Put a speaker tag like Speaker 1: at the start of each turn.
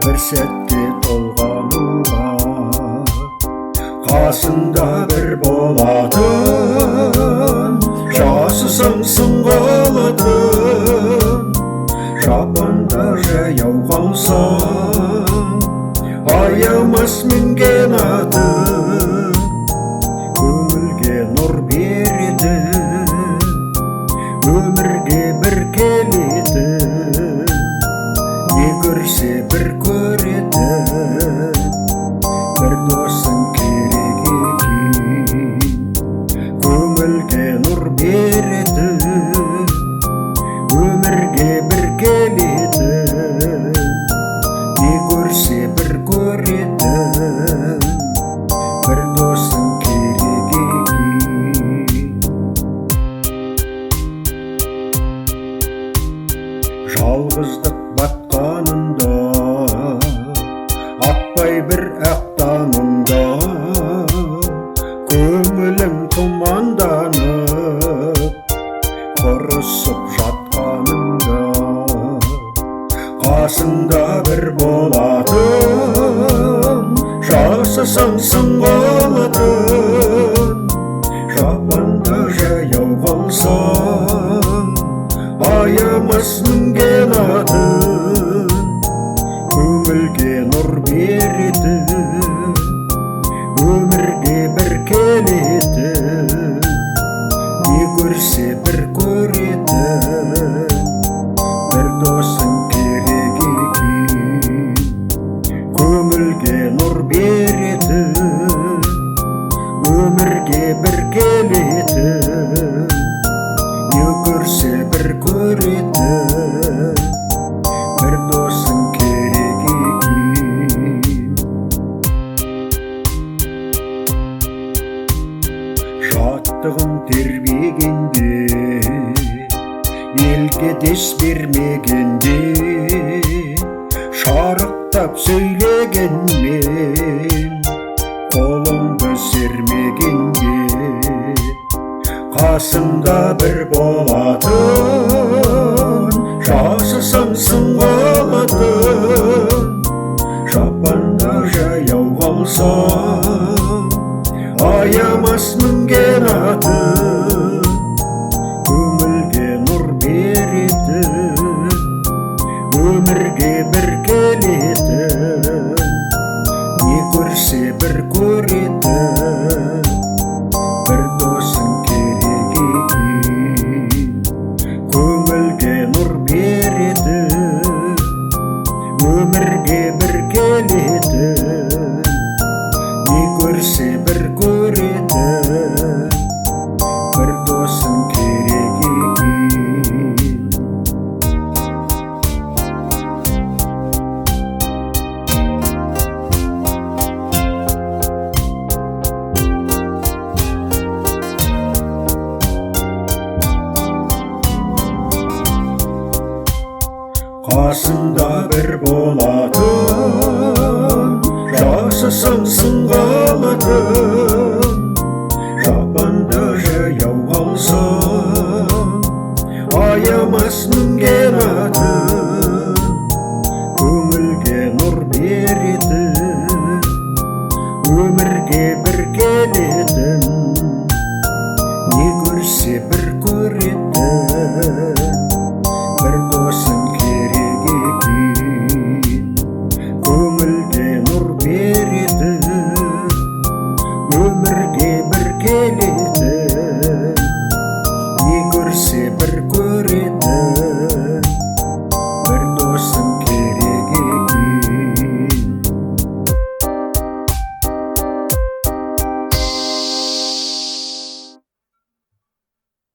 Speaker 1: бір сәтке толғануға, қасында бір болатын, жасысың сыңғалатын. Шапанда жаяу қалсаң, аямас мінген атын, көңілге нұр береді, өмірге бір келеді, не көрсе бір көреді. Бір досың керек екен, көңілге нұр береді, өмірге бір келеді, не көрсе бір көреді. Бір досың керек екен. Жалғыздық батқанында, атпай бір ақтаныңда, көңілің тұманданып, құрысып жатқаныңда, қасында бір болатын, жасысың сыңғалатын. Шапанда жаяу қалсаң, аямас мінген атын, көңілге нұр береді, өмірге бір келеді, не көрсе бір көреді. Бір досың керек екен, көңілге нұр береді, өмірге бір келеді, не көрсе бір көреді. Бір досың керек екен. Шаттығын тербегенде, елге дес бермегенде, шарықтап сөйлегенмен, қолыңды сермегенде, қасында бір болатын, жасысың сыңғалатын. Шапанда жаяу қалсаң, аямас мінген атын, көңілге нұр береді, өмірге бір келеді, не көрсе бір көреді. Бір досың керек екен, көңілге нұр береді, өмірге бір келеді, не көрсе бір көреді. Бір досың керек екен. Қасында бір болатын, жасысың сыңғалатын.